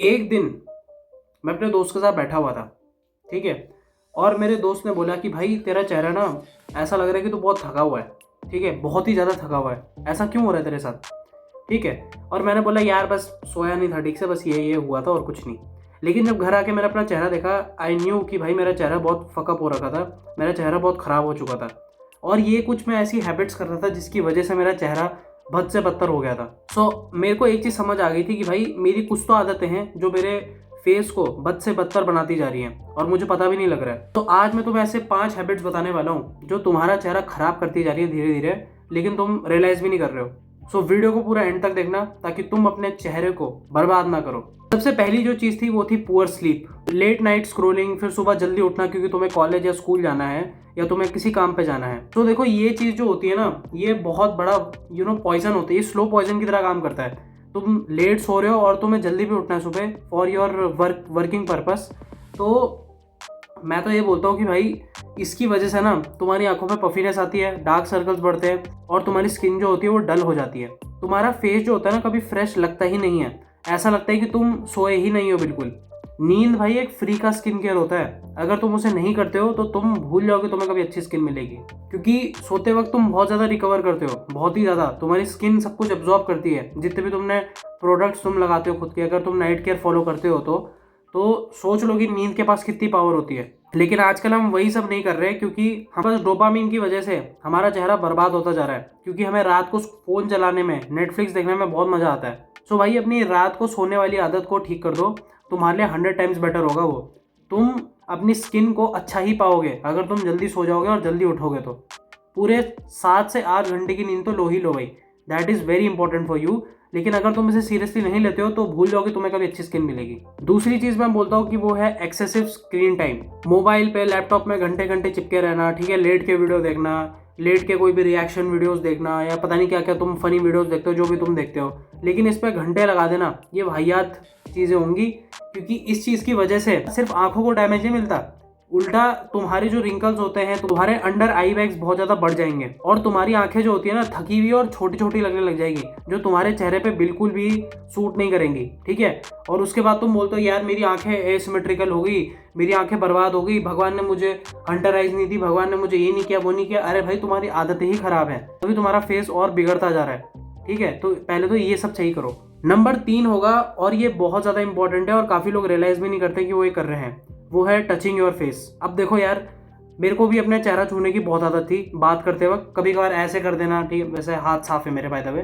एक दिन मैं अपने दोस्त के साथ बैठा हुआ था, ठीक है। और मेरे दोस्त ने बोला कि भाई तेरा चेहरा ना ऐसा लग रहा है कि तू बहुत थका हुआ है, ठीक है, बहुत ही ज़्यादा थका हुआ है, ऐसा क्यों हो रहा है तेरे साथ, ठीक है। और मैंने बोला यार बस सोया नहीं था ठीक से, बस ये हुआ था और कुछ नहीं। लेकिन जब घर आके मैंने अपना चेहरा देखा, आई न्यू कि भाई मेरा चेहरा बहुत फकअप हो रखा था, मेरा चेहरा बहुत ख़राब हो चुका था। और ये कुछ मैं ऐसी हैबिट्स कर रहा था जिसकी वजह से मेरा चेहरा बद से बदतर हो गया था। मेरे को एक चीज़ समझ आ गई थी कि भाई मेरी कुछ तो आदतें हैं जो मेरे फेस को बद से बदतर बनाती जा रही हैं और मुझे पता भी नहीं लग रहा है। तो आज मैं तुम्हें ऐसे 5 हैबिट्स बताने वाला हूँ जो तुम्हारा चेहरा खराब करती जा रही है धीरे धीरे, लेकिन तुम रियलाइज भी नहीं कर रहे हो। वीडियो को पूरा एंड तक देखना ताकि तुम अपने चेहरे को बर्बाद ना करो। सबसे पहली जो चीज़ थी वो थी poor sleep, late night scrolling, फिर सुबह जल्दी उठना क्योंकि तुम्हें कॉलेज या स्कूल जाना है या तुम्हें किसी काम पे जाना है। तो देखो ये चीज़ जो होती है ना, ये बहुत बड़ा पॉइजन होती है, ये स्लो पॉइजन की तरह काम करता है। तुम लेट सो रहे हो और तुम्हें जल्दी भी उठना है सुबह फॉर योर वर्किंग पर्पस। तो मैं तो ये बोलता हूँ कि भाई इसकी वजह से ना तुम्हारी आंखों पे पफीनेस आती है, डार्क सर्कल्स बढ़ते हैं और तुम्हारी स्किन जो होती है वो डल हो जाती है। तुम्हारा फेस जो होता है ना कभी फ्रेश लगता ही नहीं है, ऐसा लगता है कि तुम सोए ही नहीं हो बिल्कुल। नींद भाई एक फ्री का स्किन केयर होता है, अगर तुम उसे नहीं करते हो तो तुम भूल जाओगे तुम्हें कभी अच्छी स्किन मिलेगी। क्योंकि सोते वक्त तुम बहुत ज़्यादा रिकवर करते हो, बहुत ही ज़्यादा। तुम्हारी स्किन सब कुछ एब्जॉर्ब करती है, जितने भी तुमने प्रोडक्ट्स तुम लगाते हो खुद के, अगर तुम नाइट केयर फॉलो करते हो तो सोच लो कि नींद के पास कितनी पावर होती है। लेकिन आजकल हम वही सब नहीं कर रहे क्योंकि हम बस डोपामिन की वजह से हमारा चेहरा बर्बाद होता जा रहा है, क्योंकि हमें रात को फ़ोन चलाने में, नेटफ्लिक्स देखने में बहुत मज़ा आता है। भाई अपनी रात को सोने वाली आदत को ठीक कर दो, तुम्हारे लिए 100 टाइम्स बेटर होगा वो। तुम अपनी स्किन को अच्छा ही पाओगे अगर तुम जल्दी सो जाओगे और जल्दी उठोगे तो। पूरे 7 से 8 घंटे की नींद तो लो ही लो भाई, that is very important for you. लेकिन अगर तुम इसे सीरियसली नहीं लेते हो तो भूल जाओगे तुम्हें कभी अच्छी स्किन मिलेगी। दूसरी चीज़ मैं बोलता हूँ कि वो है एक्सेसिव स्क्रीन टाइम। मोबाइल पे, लैपटॉप में घंटे घंटे चिपके रहना, ठीक है, लेट के वीडियो देखना, लेट के कोई भी रिएक्शन वीडियोस देखना, या पता नहीं क्या क्या तुम फनी वीडियोस देखते हो, जो भी तुम देखते हो, लेकिन इस पर घंटे लगा देना, ये वाहियात चीज़ें होंगी। क्योंकि इस चीज़ की वजह से सिर्फ आंखों को डैमेज नहीं मिलता, उल्टा तुम्हारे जो रिंकल्स होते हैं, तुम्हारे अंडर आई बैग्स बहुत ज़्यादा बढ़ जाएंगे और तुम्हारी आंखें जो होती है ना थकी हुई और छोटी छोटी लगने लग जाएगी, जो तुम्हारे चेहरे पे बिल्कुल भी सूट नहीं करेंगी, ठीक है। और उसके बाद तुम बोलते हो यार मेरी आंखें एसिमेट्रिकल हो गई, मेरी आंखें बर्बाद हो गई, भगवान ने मुझे हंटर आइज नहीं दी, भगवान ने मुझे ये नहीं किया, वो नहीं किया। अरे भाई तुम्हारी आदतें ही खराब है, तभी तुम्हारा फेस और बिगड़ता जा रहा है, ठीक है। तो पहले तो ये सब सही करो। नंबर 3 होगा, और ये बहुत ज़्यादा इंपॉर्टेंट है और काफ़ी लोग रियलाइज़ भी नहीं करते कि वो ये कर रहे हैं, वो है टचिंग योर फेस। अब देखो यार, मेरे को भी अपने चेहरा छूने की बहुत आदत थी बात करते वक्त। कभी कभार ऐसे कर देना, ठीक है, वैसे हाथ साफ है मेरे बाय द वे,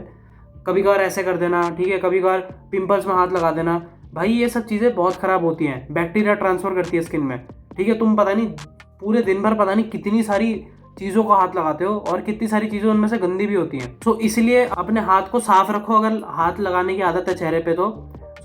कभी कभार ऐसे कर देना, ठीक है, कभी कभार पिंपल्स में हाथ लगा देना। भाई ये सब चीज़ें बहुत ख़राब होती हैं, बैक्टीरिया ट्रांसफ़र करती है स्किन में, ठीक है। तुम पता नहीं पूरे दिन भर पता नहीं कितनी सारी चीज़ों को हाथ लगाते हो और कितनी सारी चीज़ें उनमें से गंदी भी होती हैं। इसलिए अपने हाथ को साफ रखो अगर हाथ लगाने की आदत है चेहरे पे तो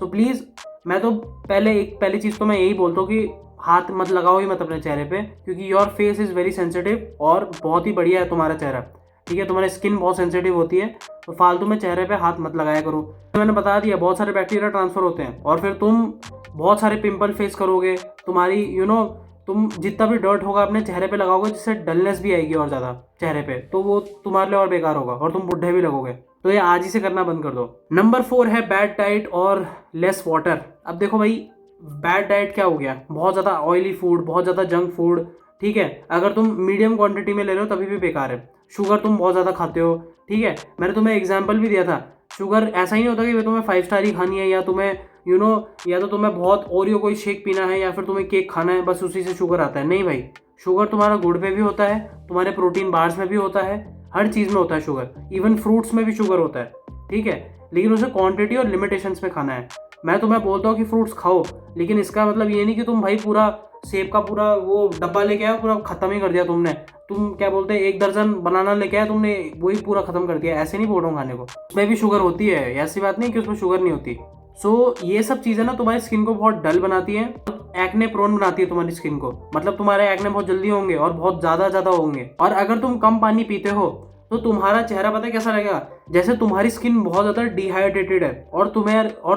प्लीज़। मैं तो पहली चीज़ तो मैं यही बोलता हूँ कि हाथ मत लगाओ ही मत अपने चेहरे पे, क्योंकि your face is very sensitive और बहुत ही बढ़िया है तुम्हारा चेहरा, ठीक है। तुम्हारी स्किन बहुत सेंसिटिव होती है, तो फालतू में चेहरे पे हाथ मत लगाया करो। मैंने बता दिया बहुत सारे बैक्टीरिया ट्रांसफ़र होते हैं और फिर तुम बहुत सारे पिंपल फेस करोगे। तुम्हारी तुम जितना भी डर्ट होगा अपने चेहरे पे लगाओगे, जिससे डलनेस भी आएगी और ज़्यादा चेहरे पे, तो वो तुम्हारे लिए और बेकार होगा और तुम बुढ़े भी लगोगे। तो ये आज ही से करना बंद कर दो। नंबर 4 है बैड डाइट और लेस वाटर। अब देखो भाई, बैड डाइट क्या हो गया, बहुत ज़्यादा ऑयली फूड, बहुत ज़्यादा जंक फूड, ठीक है। अगर तुम मीडियम क्वांटिटी में ले रहे हो तभी भी बेकार है। शुगर तुम बहुत ज़्यादा खाते हो, ठीक है, मैंने तुम्हें एग्जाम्पल भी दिया था। शुगर ऐसा ही नहीं होता कि तुम्हें 5 स्टार ही खानी है, या तुम्हें या तो तुम्हें बहुत ओरियो कोई शेक पीना है, या फिर तुम्हें केक खाना है, बस उसी से शुगर आता है। नहीं भाई, शुगर तुम्हारा गुड़ में भी होता है, तुम्हारे प्रोटीन बार्स में भी होता है, हर चीज़ में होता है शुगर, इवन फ्रूट्स में भी शुगर होता है, ठीक है। लेकिन उसे क्वांटिटी और लिमिटेशंस में खाना है। मैं तुम्हें बोलता हूँ कि फ्रूट्स खाओ, लेकिन इसका मतलब ये नहीं कि तुम भाई पूरा सेब का पूरा वो डब्बा लेके आया, पूरा खत्म ही कर दिया तुमने। तुम क्या बोलते हैं, 1 दर्जन बनाना लेके आया तुमने, वही पूरा खत्म कर दिया, ऐसे नहीं बोल रहा हूँ खाने को। उसमें भी शुगर होती है, ऐसी बात नहीं कि उसमें शुगर नहीं होती। ये सब चीज़ें ना तुम्हारी स्किन को बहुत डल बनाती हैं, एक्ने प्रोन बनाती है तुम्हारी स्किन को। मतलब तुम्हारे एक्ने बहुत जल्दी होंगे और बहुत ज़्यादा होंगे। और अगर तुम कम पानी पीते हो तो तुम्हारा चेहरा पता है कैसा लगेगा, जैसे तुम्हारी स्किन बहुत ज़्यादा डिहाइड्रेटेड है, और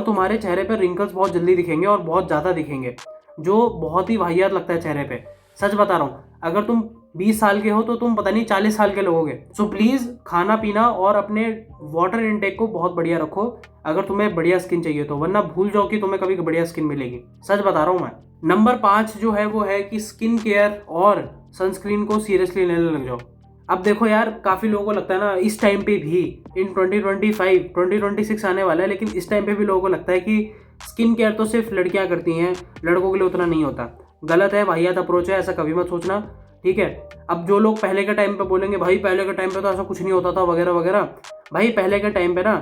तुम्हारे चेहरे पे रिंकल्स बहुत जल्दी दिखेंगे और बहुत ज़्यादा दिखेंगे, जो बहुत ही वाहियात लगता है चेहरे पे। सच बता रहा हूँ, अगर तुम 20 साल के हो तो तुम पता नहीं 40 साल के लोगोगे। सो प्लीज़ खाना पीना और अपने वाटर इनटेक को बहुत बढ़िया रखो अगर तुम्हें बढ़िया स्किन चाहिए तो, वरना भूल जाओ कि तुम्हें कभी बढ़िया स्किन मिलेगी। सच बता रहा हूँ मैं। नंबर 5 जो है वो है कि स्किन केयर और सनस्क्रीन को सीरियसली लेने लग जाओ। अब देखो यार, काफ़ी लोगों को लगता है ना इस टाइम पे भी, इन 2025 2026 आने वाला है, लेकिन इस टाइम पे भी लोगों को लगता है कि स्किन केयर तो सिर्फ लड़कियां करती हैं, लड़कों के लिए उतना नहीं होता। गलत है, वाहियात अप्रोच है, ऐसा कभी मत सोचना, ठीक है। अब जो लोग पहले के टाइम पे बोलेंगे भाई पहले के टाइम पे तो ऐसा कुछ नहीं होता था वगैरह वगैरह, भाई पहले के टाइम पे ना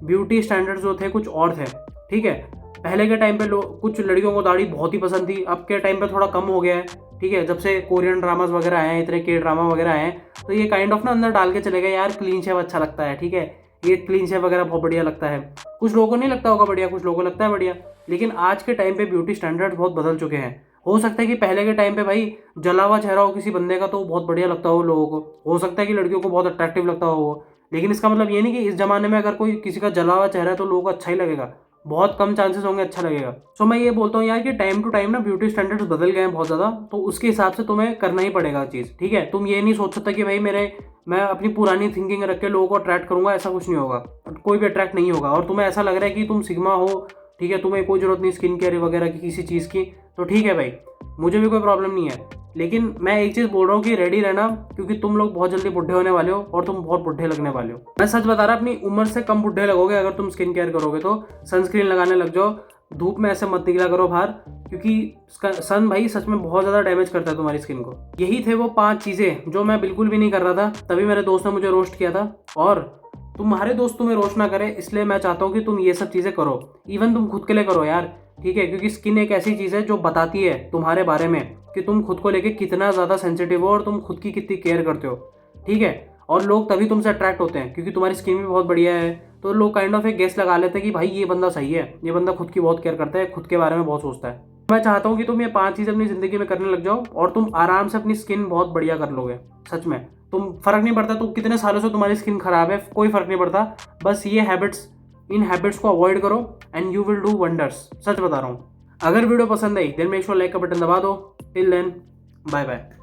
ब्यूटी स्टैंडर्ड्स जो थे कुछ और थे, ठीक है। पहले के टाइम पे लोग, कुछ लड़कियों को दाढ़ी बहुत ही पसंद थी, अब के टाइम पे थोड़ा कम हो गया है, ठीक है। जब से कोरियन ड्रामास वगैरह आए हैं, इतने के ड्रामा वगैरह आए हैं, तो ये काइंड ऑफ ना अंदर डाल के चले गए यार क्लीन शेव अच्छा लगता है, ठीक है, ये क्लीन शेव वगैरह बहुत बढ़िया लगता है। कुछ लोगों को नहीं लगता होगा बढ़िया, कुछ लोगों को लगता है बढ़िया, लेकिन आज के टाइम पे ब्यूटी स्टैंडर्ड्स बहुत बदल चुके हैं। हो सकता है कि पहले के टाइम पे भाई जला हुआ चेहरा हो किसी बंदे का तो बहुत बढ़िया लगता हो लोगों को, हो सकता है कि लड़कियों को बहुत अट्रैक्टिव लगता हो वो, लेकिन इसका मतलब ये नहीं कि इस जमाने में अगर कोई किसी का जला हुआ चेहरा है तो लोगों को अच्छा ही लगेगा, बहुत कम चांसेस होंगे अच्छा लगेगा। सो मैं ये बोलता हूँ यार कि टाइम टू टाइम ना ब्यूटी स्टैंडर्ड्स बदल गए हैं बहुत ज़्यादा, तो उसके हिसाब से तुम्हें करना ही पड़ेगा चीज़, ठीक है। तुम ये नहीं सोच सकता कि भाई मैं अपनी पुरानी थिंकिंग रख के लोगों को अट्रैक्ट करूंगा, ऐसा कुछ नहीं होगा, कोई भी अट्रैक्ट नहीं होगा। और तुम्हें ऐसा लग रहा है कि तुम सिग्मा हो, ठीक है, तुम्हें कोई जरूरत नहीं स्किन केयर वगैरह की किसी चीज़ की, तो ठीक है भाई, मुझे भी कोई प्रॉब्लम नहीं है, लेकिन मैं एक चीज़ बोल रहा हूँ कि रेडी रहना, क्योंकि तुम लोग बहुत जल्दी बुढ़े होने वाले हो और तुम बहुत बुढ़े लगने वाले हो। मैं सच बता रहा, अपनी उम्र से कम बुढ़े लगोगे अगर तुम स्किन केयर करोगे तो। सनस्क्रीन लगाने लग जाओ, धूप में ऐसे मत निकला करो बाहर, क्योंकि सन भाई सच में बहुत ज़्यादा डैमेज करता है तुम्हारी स्किन को। यही थे वो 5 चीज़ें जो मैं बिल्कुल भी नहीं कर रहा था, तभी मेरे दोस्त ने मुझे रोस्ट किया था, और तुम्हारे दोस्त तुम्हें रोस्ट ना करे इसलिए मैं चाहता हूँ कि तुम ये सब चीज़ें करो, इवन तुम खुद के लिए करो यार, ठीक है। क्योंकि स्किन एक ऐसी चीज़ है जो बताती है तुम्हारे बारे में कि तुम खुद को लेके कितना ज़्यादा सेंसिटिव हो और तुम खुद की कितनी केयर करते हो, ठीक है। और लोग तभी तुमसे अट्रैक्ट होते हैं क्योंकि तुम्हारी स्किन भी बहुत बढ़िया है, तो लोग काइंड ऑफ एक गेस लगा लेते हैं कि भाई ये बंदा सही है, ये बंदा खुद की बहुत केयर करता है, खुद के बारे में बहुत सोचता है। मैं चाहता हूँ कि तुम ये 5 चीज़ें अपनी ज़िंदगी में करने लग जाओ और तुम आराम से अपनी स्किन बहुत बढ़िया कर लोगे। सच में तुम, फर्क नहीं पड़ता तुम कितने सालों से तुम्हारी स्किन खराब है, कोई फर्क नहीं पड़ता, बस ये हैबिट्स, इन हैबिट्स को अवॉइड करो and you will do wonders. सच बता रहा हूँ। अगर वीडियो पसंद आई देन मेक श्योर लाइक का बटन दबा दो। Till then bye bye.